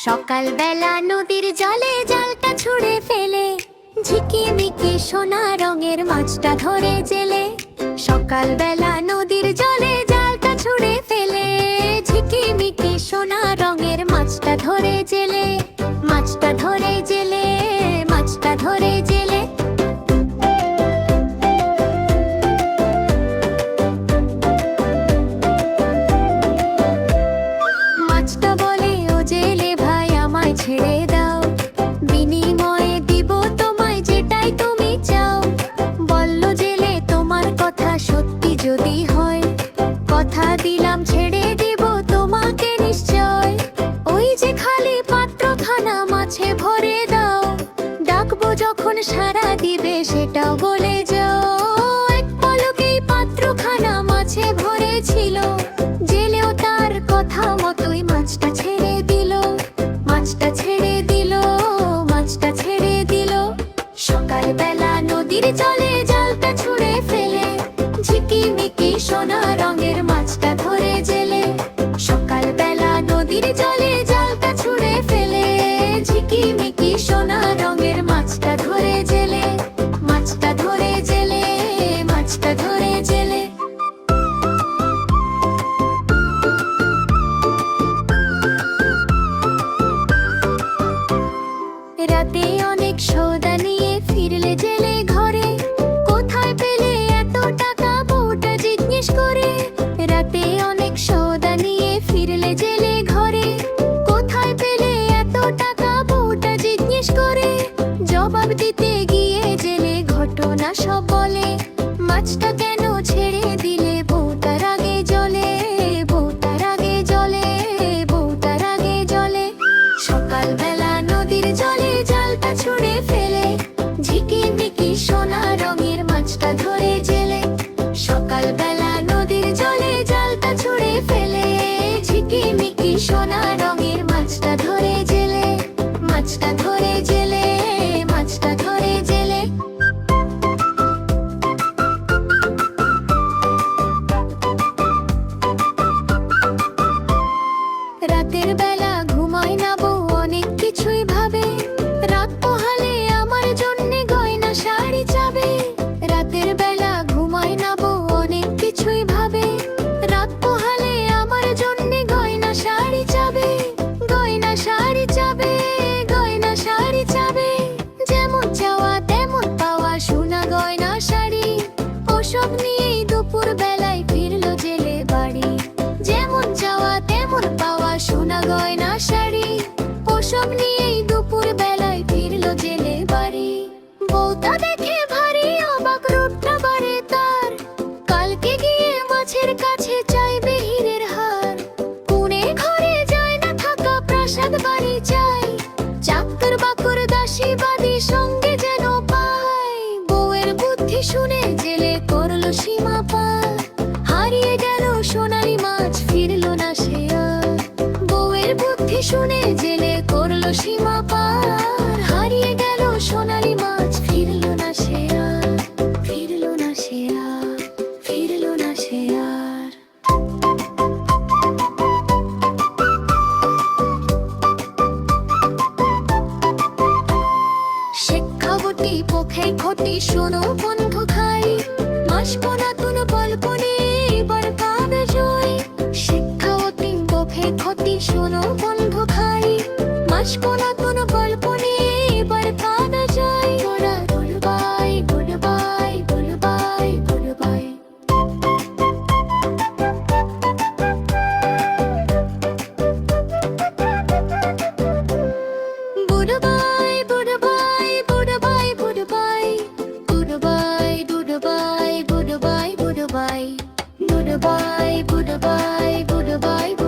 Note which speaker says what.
Speaker 1: সকালবেলা নদীর জলে জালটা ছুঁড়ে ফেলে ঝিকিমিকি সোনা রঙের মাছটা ধরে জেলে। সকালবেলা নদীর জলে জালটা ছুঁড়ে ফেলে ঝিকিমিকি সোনা রঙের মাছটা ধরে জেলে। মাছটা ধরে জেলে, মাছটা ধরে জেলে। মাছটা বলে, ও জেলে ভাই আমায় ছেড়ে দাও, বিনিময়ে দিব তোমায় যেটাই তুমি চাও। বলল জেলে, তোমার কথা সত্যি যদি হয়, কথা দিলাম ছেড়ে দিব তোমাকে নিশ্চয়। ওই যে খালি পাত্রখানা মাছে ভরে দাও, ডাকবো যখন সাড়া দিবে সেটাও বলে যাও। এক পলকেই পাত্রখানা মাছে ভরেছিল, জেলেও তার কথা মতোই মাছটা ছেড়ে দিল। মাছটা ছেড়ে দিল, মাছটা ছেড়ে দিল। সকালবেলা নদীর জলে জালটা ছুঁড়ে ফেলে ঝিকিমিকি সোনা রঙের মাছটা ধরে জেলে। সকালবেলা নদীর জলে জালটা ছুঁড়ে ফেলে ঝিকিমিকি সোনা রঙের মাছটা ধরে জেলে। মাছটা ধরে জেলে, মাছটা ধরে জেলে। রাতে অনেক সওদা নিয়ে ফিরলে জেলে ঘরে, কোথায় পেলে এত টাকা বউটা জিজ্ঞেস করে। রাতে অনেক সওদা নিয়ে ফিরলে জেলে ঘরে, কোথায় পেলে এত টাকা বউটা জিজ্ঞেস করে। জবাব দিতে গিয়ে জেলে ঘটনা সব বলে, মাছটা কেন ছেড়ে দিলে বউ তার আগে জ্বলে। বউ তার আগে জ্বলে, বউ তার আগে জ্বলে। সকালবেলা নদীর জলে জালটা ছুঁড়ে ফেলে ঝিকিমিকি সোনা রঙের মাছটা ধরে জেলে। সকালবেলা নদীর জলে জালটা ছুঁড়ে ফেলে ঝিকিমিকি সোনা রঙের মাছটা ধরে জেলে। মাছটা ধরে জেলে, মাছটা ধরে জেলে। রাতের বেলা ঘুমায় না বউ অনেক কিছুই ভাবে, রাত পোহালে আমার জন্যে গয়না শাড়ি চাবে। রাতের বেলা ঘুমায় না বউ অনেক কিছুই ভাবে, রাত পোহালে আমার জন্যে গয়না শাড়ি চাবে। গয়না শাড়ি চাবে, গয়না শাড়ি চাবে। যেমন চাওয়া তেমন পাওয়া সোনা গয়না শাড়ি, ওসব নিয়েই দুপুর বেলায় ফিরলো জেলে বাড়ি। যেমন চাওয়া তেমন পাওয়া সোনা গয়না শাড়ি, ওসব নিয়েই দুপুর বেলায় ফিরলো জেলে বাড়ি। বউটা দেখে ভারী অবাক, রূপটা বাড়ে তার, কালকে গিয়ে মাছের কাছে চাইবে হীরের হার। কুনে ঘরে যায় না থাকা প্রাসাদ বাড়ি চাই, চাকর বাকর দাসী বাদী সঙ্গে যেন পায়। বউয়ের বুদ্ধি শুনে জেলে করলো সীমা পার, হারিয়ে গেল সোনালি মাছ ফিরলো না সে আর। বউয়ের বুদ্ধি শুনে জেলে করলো সীমা পার, হারিয়ে গেল সোনালি মাছ ফিরলো না সে আর। ফিরলো না সে আর, ফিরলো না সে আর। শিক্ষাবতী পক্ষে ক্ষতি শোনো বন্ধু খাই, আসবো না কোন গল্পনে এবার পাবে জয়। শিক্ষাবতী পক্ষে ক্ষতি শোনো বন্ধু খাই, আসবো না কোন গল্পনে এবার পাবে জয়। ওরা goodbye, goodbye, goodbye, goodbye. Goodbye, goodbye, goodbye, goodbye. Goodbye, goodbye, goodbye, goodbye. Goodbye, goodbye, goodbye, goodbye.